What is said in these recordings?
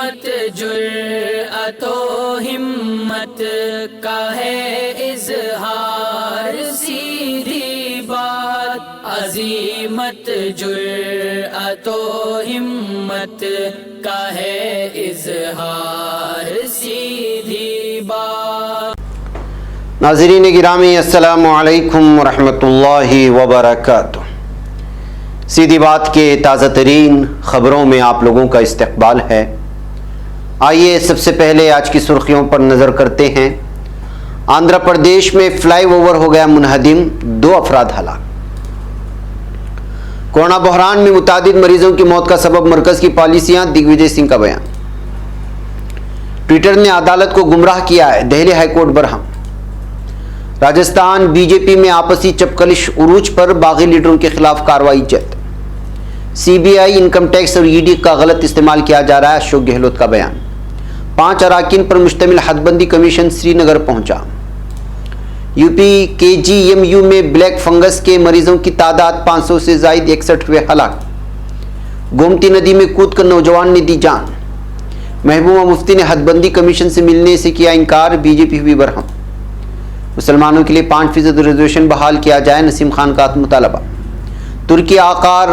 عظیمت جرأت و ہمت کا ہے اظہار، سیدھی بات عظیمت جرأت و ہمت کا ہے اظہار، سیدھی بات۔ ناظرین گرامی السلام علیکم ورحمۃ اللہ وبرکاتہ۔ سیدھی بات کے تازہ ترین خبروں میں آپ لوگوں کا استقبال ہے۔ آئیے سب سے پہلے آج کی سرخیوں پر نظر کرتے ہیں۔ آندھرا پردیش میں فلائی اوور ہو گیا منہدم، 2 افراد ہلاک۔ کورونا بحران میں متعدد مریضوں کی موت کا سبب مرکز کی پالیسیاں، دگ وجے سنگھ کا بیان۔ ٹویٹر نے عدالت کو گمراہ کیا ہے، دہلی ہائی کورٹ برہم۔ راجستھان بی جے پی میں آپسی چپکلش عروج پر، باغی لیڈروں کے خلاف کارروائی جلد۔ سی بی آئی، انکم ٹیکس اور ای ڈی کا غلط استعمال کیا جا رہا ہے، اشوک گہلوت کا بیان۔ 5 اراکین پر مشتمل حد بندی کمیشن سری نگر پہنچا۔ یو پی کے جی ایم یو میں بلیک فنگس کے مریضوں کی تعداد 500 سے زائد، 61 ہوئے ہلاک۔ گومتی ندی میں کود کر نوجوان نے دی جان۔ محبوبہ مفتی نے حد بندی کمیشن سے ملنے سے کیا انکار، بی جے پی ہوئی برہم۔ مسلمانوں کے لیے 5% ریزرویشن بحال کیا جائے، نسیم خان کا مطالبہ۔ ترکی آقار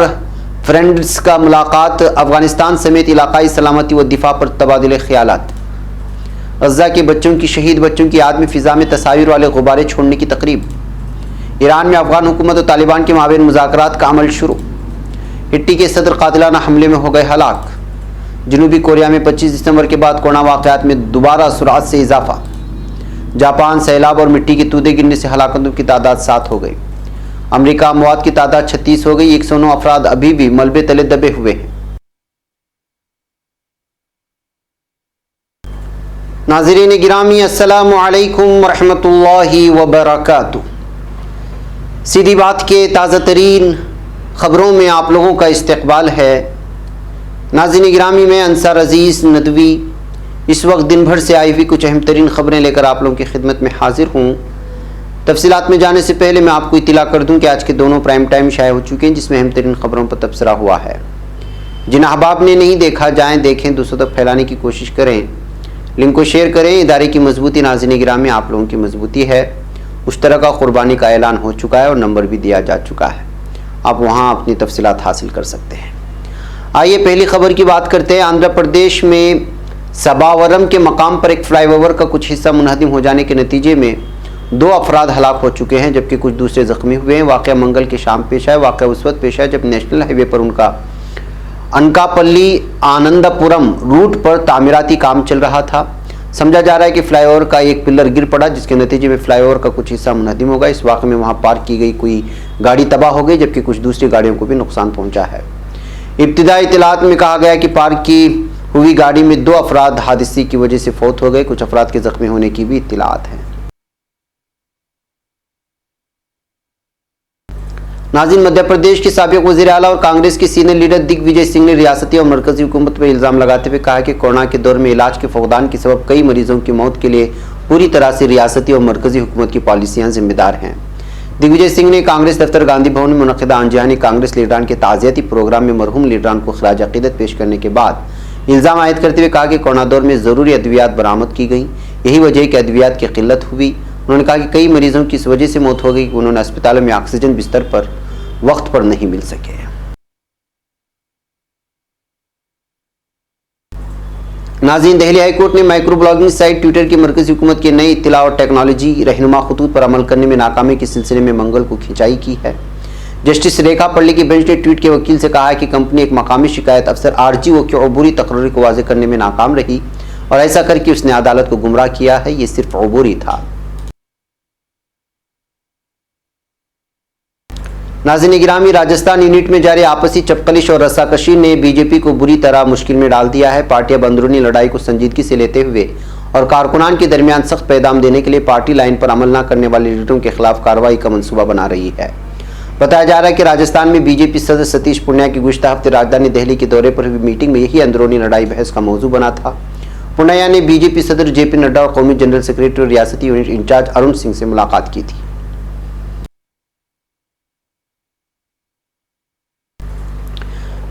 فرینڈز کا ملاقات، افغانستان سمیت علاقائی سلامتی و دفاع پر تبادلہ خیالات۔ غزہ کے بچوں کی، شہید بچوں کی یاد میں فضا میں تصاویر والے غبارے چھوڑنے کی تقریب۔ ایران میں افغان حکومت و طالبان کے مابین مذاکرات کا عمل شروع۔ ہٹی کے صدر قاتلانہ حملے میں ہو گئے ہلاک۔ جنوبی کوریا میں 25 دسمبر کے بعد کورونا واقعات میں دوبارہ سرعت سے اضافہ۔ جاپان سیلاب اور مٹی کے تودے گرنے سے ہلاکتوں کی تعداد 7 ہو گئی۔ امریکہ اموات کی تعداد 36 ہو گئی، 109 افراد ابھی بھی ملبے تلے دبے ہوئے ہیں۔ ناظرین گرامی السلام علیکم ورحمۃ اللہ وبرکاتہ۔ سیدھی بات کے تازہ ترین خبروں میں آپ لوگوں کا استقبال ہے۔ ناظرین گرامی، میں انصار عزیز ندوی اس وقت دن بھر سے آئی ہوئی کچھ اہم ترین خبریں لے کر آپ لوگوں کی خدمت میں حاضر ہوں۔ تفصیلات میں جانے سے پہلے میں آپ کو اطلاع کر دوں کہ آج کے دونوں پرائم ٹائم شائع ہو چکے ہیں، جس میں اہم ترین خبروں پر تبصرہ ہوا ہے۔ جن احباب نے نہیں دیکھا، جائیں دیکھیں، دوسروں تک پھیلانے کی کوشش کریں، لنک کو شیئر کریں۔ ادارے کی مضبوطی، ناظرین گرامی، آپ لوگوں کی مضبوطی ہے۔ مشترکہ قربانی کا اعلان ہو چکا ہے اور نمبر بھی دیا جا چکا ہے، آپ وہاں اپنی تفصیلات حاصل کر سکتے ہیں۔ آئیے پہلی خبر کی بات کرتے ہیں۔ آندھرا پردیش میں سباورم کے مقام پر ایک فلائی اوور کا کچھ حصہ منہدم ہو جانے کے نتیجے میں 2 افراد ہلاک ہو چکے ہیں، جبکہ کچھ دوسرے زخمی ہوئے ہیں۔ واقعہ منگل کی شام پیش آیا۔ واقعہ اس وقت پیش آیا جب نیشنل ہائی وے پر انکاپلی آنندہ پورم روٹ پر تعمیراتی کام چل رہا تھا۔ سمجھا جا رہا ہے کہ فلائی اوور کا ایک پلر گر پڑا، جس کے نتیجے میں فلائی اوور کا کچھ حصہ منہدم ہوگا۔ اس واقعے میں وہاں پارک کی گئی کوئی گاڑی تباہ ہو گئی، جبکہ کچھ دوسری گاڑیوں کو بھی نقصان پہنچا ہے۔ ابتدائی اطلاعات میں کہا گیا کہ پارک کی ہوئی گاڑی میں 2 افراد حادثے کی وجہ سے فوت ہو گئے، کچھ افراد کے زخمی ہونے کی بھی اطلاعات ہیں۔ ناظرین، مدھیہ پردیش کے سابق وزیر اعلیٰ اور کانگریس کے سینئر لیڈر دگ وجے سنگھ نے ریاستی اور مرکزی حکومت پر الزام لگاتے ہوئے کہا کہ کورونا کے دور میں علاج کے فقدان کے سبب کئی مریضوں کی موت کے لیے پوری طرح سے ریاستی اور مرکزی حکومت کی پالیسیاں ذمہ دار ہیں۔ دگ وجے سنگھ نے کانگریس دفتر گاندھی بھون میں منعقدہ آن جہانی کانگریس لیڈران کے تعزیتی پروگرام میں مرحوم لیڈران کو خراج عقیدت پیش کرنے کے بعد الزام عائد کرتے ہوئے کہا کہ کورونا دور میں ضروری ادویات برآمد کی گئیں، یہی وجہ ہے کہ ادویات کی قلت ہوئی۔ انہوں نے کہا کہ کئی مریضوں کی اس وجہ سے موت ہو گئی کہ انہوں نے اسپتالوں میں آکسیجن بستر پر وقت پر نہیں مل سکے۔ ناظرین، دہلی ہائی کورٹ نے مائکرو بلاگنگ سائٹ ٹویٹر کی مرکزی حکومت کے نئی اطلاع اور ٹیکنالوجی رہنما خطوط پر عمل کرنے میں ناکامی کے سلسلے میں منگل کو کھنچائی کی ہے۔ جسٹس ریکھا پڑلی کی بینچ نے ٹویٹ کے وکیل سے کہا ہے کہ کمپنی ایک مقامی شکایت افسر RGO کی عبوری تقرری کو واضح کرنے میں ناکام رہی اور ایسا کر کے اس نے عدالت کو گمراہ کیا ہے، یہ صرف عبوری تھا۔ ناظرین گرامی، راجستھان یونٹ میں جاری آپسی چپکلش اور رساکشی نے بی جے پی کو بری طرح مشکل میں ڈال دیا ہے۔ پارٹیاں اندرونی لڑائی کو سنجیدگی سے لیتے ہوئے اور کارکنان کے درمیان سخت پیغام دینے کے لیے پارٹی لائن پر عمل نہ کرنے والے لیڈروں کے خلاف کارروائی کا منصوبہ بنا رہی ہے۔ بتایا جا رہا ہے کہ راجستھان میں بی جے پی صدر ستیش پونیا کی گزشتہ ہفتے راجدھانی دہلی کے دورے پر ہوئی میٹنگ میں یہی اندرونی لڑائی بحث کا موضوع بنا تھا۔ پونیا نے بی جے پی صدر JP نڈا اور قومی جنرل سیکرٹری اور ریاستی یونٹ انچارج ارون سنگھ سے ملاقات کی تھی۔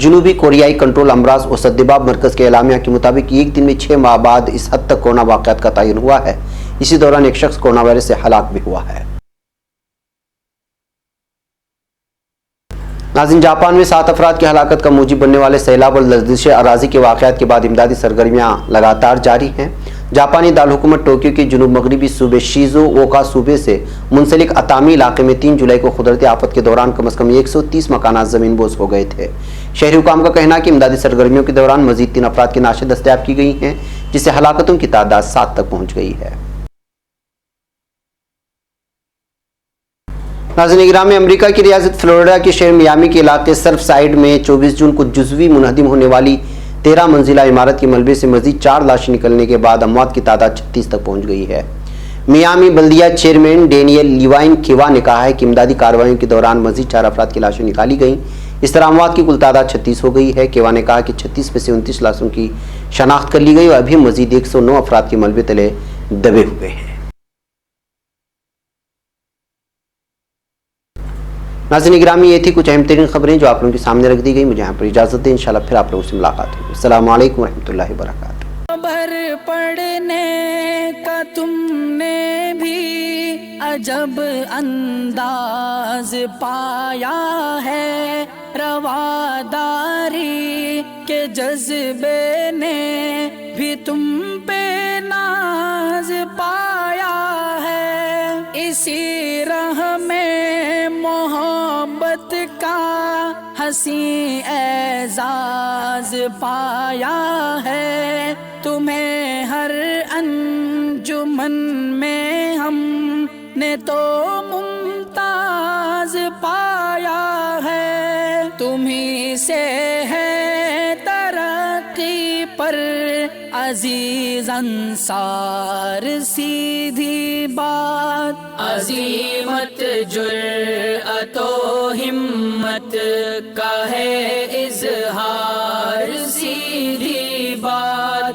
جنوبی کوریائی کنٹرول امراض و سدباب مرکز کے اعلامیہ کے مطابق ایک دن میں 6 ماہ بعد اس حد تک کورونا واقعات کا تعین ہوا ہے۔ اسی دوران ایک شخص کورونا وائرس سے ہلاک بھی ہوا ہے۔ ناظرین، جاپان میں 7 افراد کی ہلاکت کا موجب بننے والے سیلاب اور لرزش اراضی کے واقعات کے بعد امدادی سرگرمیاں لگاتار جاری ہیں۔ جاپانی دارالحکومت ٹوکیو کے جنوب مغربی صوبے شیزو اوکا صوبے سے منسلک اطامی علاقے میں 3 جولائی کو قدرتی آفت کے دوران کم از کم 130 مکانات زمین بوس ہو گئے تھے۔ شہری حکام کا کہنا ہے کہ امدادی سرگرمیوں کے دوران مزید 3 افراد کی نعشیں دستیاب کی گئی ہیں، جس سے ہلاکتوں کی تعداد 7 تک پہنچ گئی ہے۔ ناظرین گرامی، امریکہ کی ریاست فلوریڈا کے شہر میامی کے علاقے سرف سائڈ میں 24 جون کو جزوی منہدم ہونے والی 13 منزلہ عمارت کے ملبے سے مزید 4 لاشیں نکلنے کے بعد اموات کی تعداد 36 تک پہنچ گئی ہے۔ میامی بلدیہ چیئرمین ڈینیل لیوائن کیوا نے کہا ہے کہ امدادی کارروائیوں کے دوران مزید 4 افراد کی لاشیں نکالی گئیں۔ اس طرح اموات کی کل تعداد 36 ہو گئی ہے۔ کیوا نے کہا کہ 36 میں سے 29 لاشوں کی شناخت کر لی گئی اور ابھی مزید 109 افراد کے ملبے تلے دبے ہوئے ہیں۔ ناظرین گرامی، یہ تھی کچھ اہم ترین خبریں جو آپ لوگوں کے سامنے رکھ دی گئی۔ مجھے یہاں پر اجازت دیں، انشاءاللہ پھر آپ لوگوں سے ملاقات ہوگی۔ السلام علیکم ورحمۃ اللہ وبرکاتہ۔ خبر پڑھنے کا تم نے بھی عجب انداز پایا ہے، رواداری کے جذبے نے بھی تم پہ ناز پایا ہے، اسی راہ میں محبت کا حسین اعزاز پایا ہے، تمہیں ہر انجمن میں ہم نے تو ممتاز پایا ہے، تمہیں سے ہے ترقی پر عزیز انصار، سیدھی بات عظیمت جرأت و ہمت کا ہے